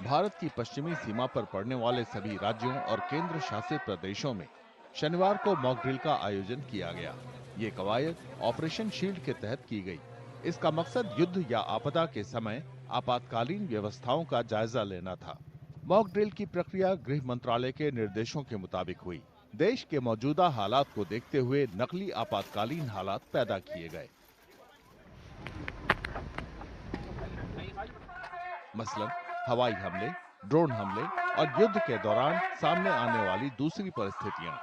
भारत की पश्चिमी सीमा पर पड़ने वाले सभी राज्यों और केंद्र शासित प्रदेशों में शनिवार को मॉक ड्रिल का आयोजन किया गया। ये कवायद ऑपरेशन शील्ड के तहत की गई। इसका मकसद युद्ध या आपदा के समय आपातकालीन व्यवस्थाओं का जायजा लेना था। मॉक ड्रिल की प्रक्रिया गृह मंत्रालय के निर्देशों के मुताबिक हुई। देश के मौजूदा हालात को देखते हुए नकली आपातकालीन हालात पैदा किए गए। मसलन हवाई हमले, ड्रोन हमले और युद्ध के दौरान सामने आने वाली दूसरी परिस्थितियां।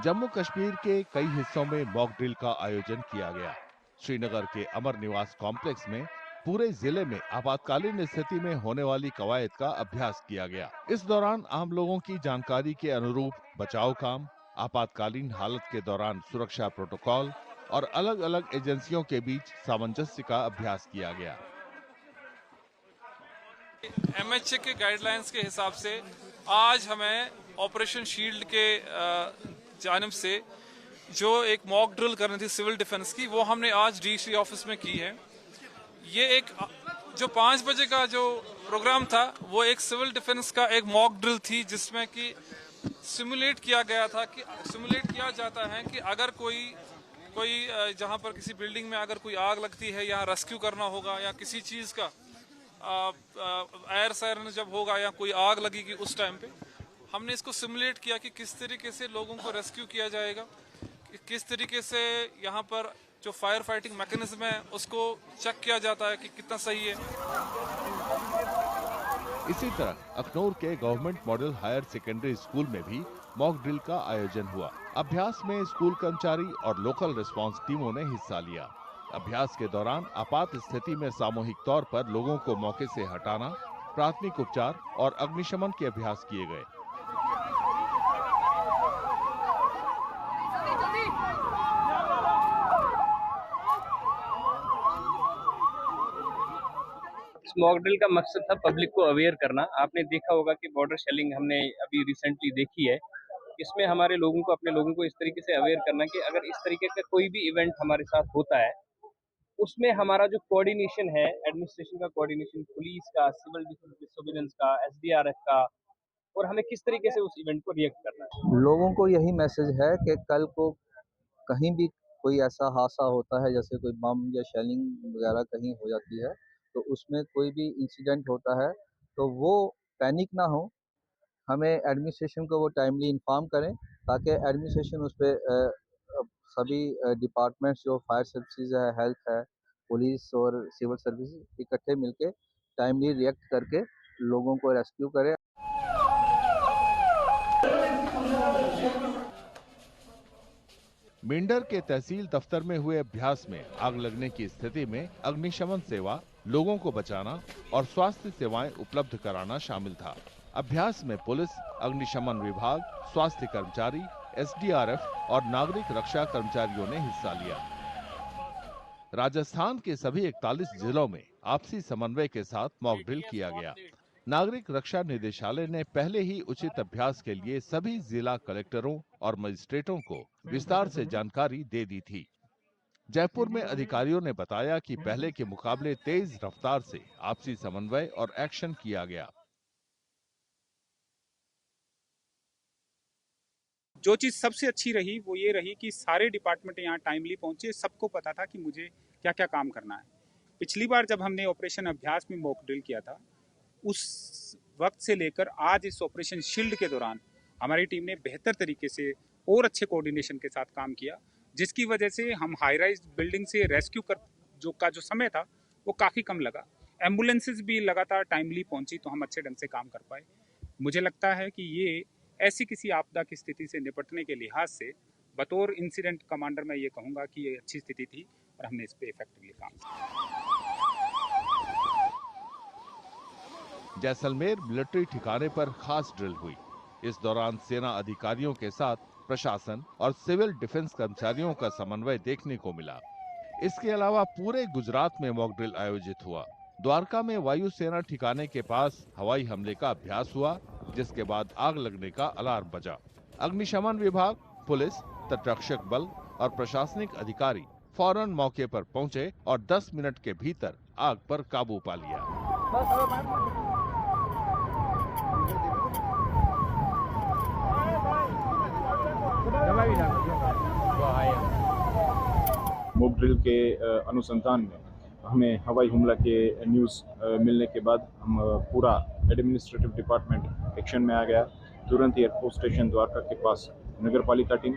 जम्मू कश्मीर के कई हिस्सों में मॉक ड्रिल का आयोजन किया गया। श्रीनगर के अमर निवास कॉम्प्लेक्स में पूरे जिले में आपातकालीन स्थिति में होने वाली कवायद का अभ्यास किया गया। इस दौरान आम लोगों की जानकारी के अनुरूप बचाव काम, आपातकालीन हालत के दौरान सुरक्षा प्रोटोकॉल और अलग अलग एजेंसियों के बीच सामंजस्य का अभ्यास किया गया। MHA के गाइडलाइंस के हिसाब से आज हमें ऑपरेशन शील्ड के जानिब से जो एक मॉक ड्रिल करनी थी सिविल डिफेंस की, वो हमने आज DC ऑफिस में की है। ये एक जो 5 बजे का जो प्रोग्राम था वो एक सिविल डिफेंस का एक मॉक ड्रिल थी, जिसमें कि सिमुलेट किया जाता है कि अगर कोई जहां पर किसी बिल्डिंग में अगर कोई आग लगती है या रेस्क्यू करना होगा या किसी चीज का एयर सायरन जब होगा या कोई आग लगेगी, उस टाइम पे हमने इसको सिमुलेट किया कि किस तरीके से लोगों को रेस्क्यू किया जाएगा, किस तरीके से यहाँ पर जो फायर फाइटिंग मैकेनिज्म है उसको चेक किया जाता है कि कितना सही है। इसी तरह अखनूर के government model higher secondary school में भी मॉक ड्रिल का आयोजन हुआ। अभ्यास में स्कूल कर्मचारी और लोकल रिस्पांस टीमों ने हिस्सा लिया। अभ्यास के दौरान आपात स्थिति में सामूहिक तौर पर लोगों को मौके से हटाना, प्राथमिक उपचार और अग्निशमन के अभ्यास किए गए। इस मॉक ड्रिल का मकसद था पब्लिक को अवेयर करना। आपने देखा होगा कि बॉर्डर शेलिंग हमने अभी रिसेंटली देखी है। इसमें हमारे लोगों को, अपने लोगों को इस तरीके से अवेयर करना कि अगर इस तरीके का कोई भी इवेंट हमारे साथ होता है, उसमें हमारा जो कोऑर्डिनेशन है, एडमिनिस्ट्रेशन का कोऑर्डिनेशन, पुलिस का, सिविल डिसोबीडियंस का, SDRF का, और हमें किस तरीके से उस इवेंट को रिएक्ट करना है। लोगों को यही मैसेज है कि कल को कहीं भी कोई ऐसा हादसा होता है, जैसे कोई बम या शेलिंग वगैरह कहीं हो जाती है, तो उसमें कोई भी इंसिडेंट होता है तो वो पैनिक ना हो, हमें एडमिनिस्ट्रेशन को वो टाइमली इन्फॉर्म करें, ताकि एडमिनिस्ट्रेशन उस पर सभी डिपार्टमेंट्स जो फायर सर्विसेज है, हेल्थ है, पुलिस और सिविल सर्विस इकट्ठे मिलके टाइमली रिएक्ट करके लोगों को रेस्क्यू करें। मेंढर के तहसील दफ्तर में हुए अभ्यास में आग लगने की स्थिति में अग्निशमन सेवा, लोगों को बचाना और स्वास्थ्य सेवाएं उपलब्ध कराना शामिल था। अभ्यास में पुलिस, अग्निशमन विभाग, स्वास्थ्य कर्मचारी, SDRF और नागरिक रक्षा कर्मचारियों ने हिस्सा लिया। राजस्थान के सभी 41 जिलों में आपसी समन्वय के साथ मॉक ड्रिल किया गया। नागरिक रक्षा निदेशालय ने पहले ही उचित अभ्यास के लिए सभी जिला कलेक्टरों और मजिस्ट्रेटों को विस्तार से जानकारी दे दी थी। जयपुर में अधिकारियों ने बताया कि पहले के मुकाबले तेज रफ्तार से आपसी समन्वय और एक्शन किया गया। जो चीज़ सबसे अच्छी रही वो ये रही कि सारे डिपार्टमेंट यहाँ टाइमली पहुंचे। सबको पता था कि मुझे क्या क्या काम करना है। पिछली बार जब हमने ऑपरेशन अभ्यास में मॉक ड्रिल किया था, उस वक्त से लेकर आज इस ऑपरेशन शील्ड के दौरान हमारी टीम ने बेहतर तरीके से और अच्छे कोऑर्डिनेशन के साथ काम किया, जिसकी वजह से हम हाई राइज बिल्डिंग से रेस्क्यू जो समय था वो काफ़ी कम लगा। एम्बुलेंसेज भी लगातार टाइमली पहुंची, तो हम अच्छे ढंग से काम कर पाए। मुझे लगता है कि ये ऐसी किसी आपदा की स्थिति से निपटने के लिहाज से बतौर इंसिडेंट कमांडर मैं ये कहूँगा कि ये अच्छी स्थिति थी और हमने इस पे इफेक्टिवली काम किया। जैसलमेर मिलिट्री ठिकाने पर खास ड्रिल हुई। इस दौरान सेना अधिकारियों के साथ प्रशासन और सिविल डिफेंस कर्मचारियों का समन्वय देखने को मिला। इसके अलावा पूरे गुजरात में मॉक ड्रिल आयोजित हुआ। द्वारका में वायुसेना ठिकाने के पास हवाई हमले का अभ्यास हुआ, जिसके बाद आग लगने का अलार्म बजा। अग्निशमन विभाग, पुलिस, तटरक्षक बल और प्रशासनिक अधिकारी फौरन मौके पर पहुंचे और 10 मिनट के भीतर आग पर काबू पा लिया। मॉक ड्रिल के अनुसंधान में हमें हवाई हमला के न्यूज़ मिलने के बाद हम पूरा एडमिनिस्ट्रेटिव डिपार्टमेंट एक्शन में आ गया। तुरंत ही एयरफोर्स स्टेशन द्वारका के पास नगर पालिका टीम,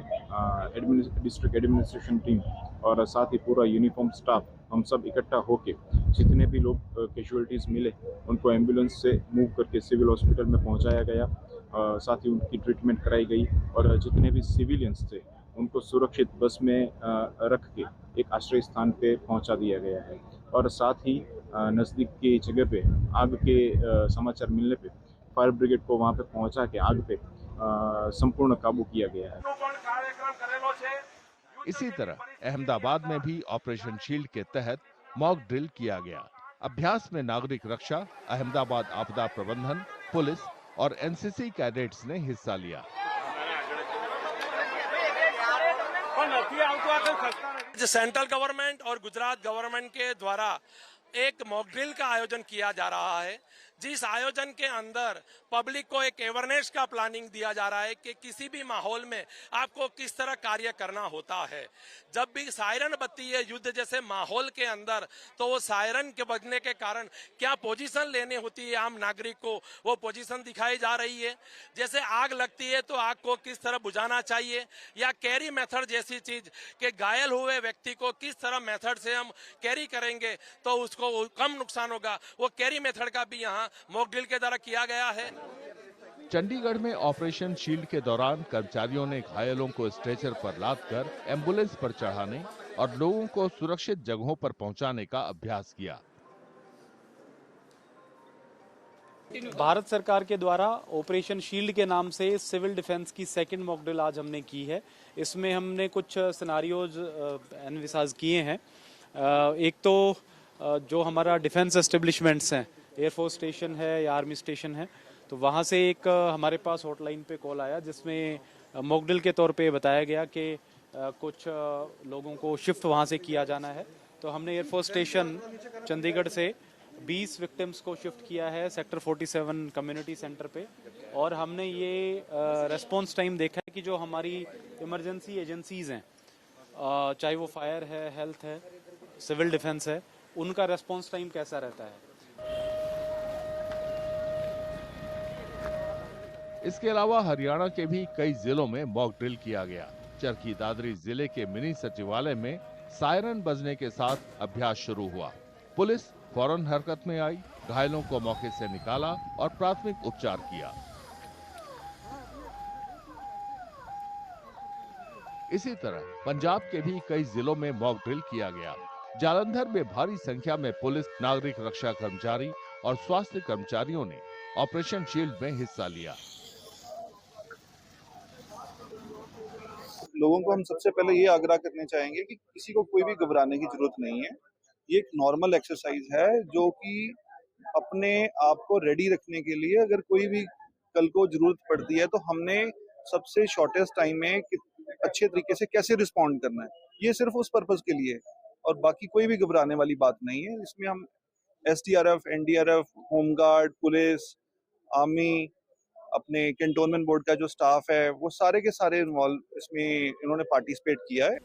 डिस्ट्रिक्ट एडमिनिस्ट्रेशन टीम और साथ ही पूरा यूनिफॉर्म स्टाफ हम सब इकट्ठा होके जितने भी लोग कैजुअलिटीज़ मिले उनको एम्बुलेंस से मूव करके सिविल हॉस्पिटल में पहुंचाया गया। साथ ही उनकी ट्रीटमेंट कराई गई और जितने भी सिविलियंस थे उनको सुरक्षित बस में रख के एक आश्रय स्थान पे पहुंचा दिया गया है। और साथ ही नज़दीक की जगह पे आग के समाचार मिलने पे फायर ब्रिगेड को वहां पे पहुंचा के आग पे संपूर्ण काबू किया गया है। इसी तरह अहमदाबाद में भी ऑपरेशन शील्ड के तहत मॉक ड्रिल किया गया। अभ्यास में नागरिक रक्षा, अहमदाबाद आपदा प्रबंधन, पुलिस और एनसीसी कैडेट्स ने हिस्सा लिया। सेंट्रल गवर्नमेंट और गुजरात गवर्नमेंट के द्वारा एक मॉक ड्रिल का आयोजन किया जा रहा है, जिस आयोजन के अंदर पब्लिक को एक अवेयरनेस का प्लानिंग दिया जा रहा है कि किसी भी माहौल में आपको किस तरह कार्य करना होता है। जब भी सायरन बजती है युद्ध जैसे माहौल के अंदर, तो वो सायरन के बजने के कारण क्या पोजीशन लेनी होती है आम नागरिक को, वो पोजीशन दिखाई जा रही है। जैसे आग लगती है तो आग को किस तरह बुझाना चाहिए, या कैरी मेथड जैसी चीज के घायल हुए व्यक्ति को किस तरह मेथड से हम कैरी करेंगे तो उसको कम नुकसान होगा, वो कैरी मेथड का भी यहाँ मॉक ड्रिल के द्वारा किया गया है। चंडीगढ़ में ऑपरेशन शील्ड के दौरान कर्मचारियों ने घायलों को स्ट्रेचर पर लादकर एम्बुलेंस पर चढ़ाने और लोगों को सुरक्षित जगहों पर पहुंचाने का अभ्यास किया। भारत सरकार के द्वारा ऑपरेशन शील्ड के नाम से सिविल डिफेंस की सेकंड मॉक ड्रिल आज हमने की है। इसमें हमने कुछ सिनारियोज एनविसाज किए हैं। एक तो जो हमारा डिफेंस एस्टेब्लिशमेंट्स हैं, एयरफोर्स स्टेशन है या आर्मी स्टेशन है, तो वहाँ से एक हमारे पास हॉटलाइन पे कॉल आया जिसमें मॉक ड्रिल के तौर पे बताया गया कि कुछ लोगों को शिफ्ट वहाँ से किया जाना है। तो हमने एयरफोर्स स्टेशन चंडीगढ़ से 20 विक्टिम्स को शिफ्ट किया है सेक्टर 47 कम्युनिटी सेंटर पे। और हमने ये रेस्पॉन्स टाइम देखा है कि जो हमारी इमरजेंसी एजेंसीज हैं, चाहे वो फायर है, हेल्थ है, सिविल डिफेंस है, उनका रेस्पॉन्स टाइम कैसा रहता है। इसके अलावा हरियाणा के भी कई जिलों में मॉक ड्रिल किया गया। चरखी दादरी जिले के मिनी सचिवालय में सायरन बजने के साथ अभ्यास शुरू हुआ। पुलिस फौरन हरकत में आई, घायलों को मौके से निकाला और प्राथमिक उपचार किया। इसी तरह पंजाब के भी कई जिलों में मॉक ड्रिल किया गया। जालंधर में भारी संख्या में पुलिस, नागरिक रक्षा कर्मचारी और स्वास्थ्य कर्मचारियों ने ऑपरेशन शील्ड में हिस्सा लिया। लोगों को हम सबसे पहले ये आग्रह करने चाहेंगे कि किसी को कोई भी घबराने की जरूरत नहीं है। ये एक नॉर्मल एक्सरसाइज है जो कि अपने आप को रेडी रखने के लिए, अगर कोई भी कल को जरूरत पड़ती है तो हमने सबसे शॉर्टेस्ट टाइम में अच्छे तरीके से कैसे रिस्पॉन्ड करना है, ये सिर्फ उस पर्पज के लिए, और बाकी कोई भी घबराने वाली बात नहीं है। इसमें हम SDRF, NDRF, home guard, police, army, अपने कैंटोनमेंट बोर्ड का जो स्टाफ है, वो सारे के सारे इन्वॉल्व इसमें इन्होंने पार्टिसिपेट किया है।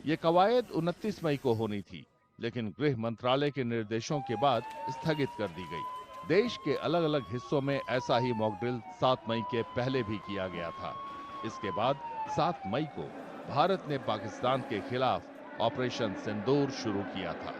ये कवायद 29 मई को होनी थी, लेकिन गृह मंत्रालय के निर्देशों के बाद स्थगित कर दी गई। देश के अलग अलग हिस्सों में ऐसा ही मॉक ड्रिल 7 मई के पहले भी किया गया था। इसके बाद 7 मई को भारत ने पाकिस्तान के खिलाफ ऑपरेशन सिंदूर शुरू किया था।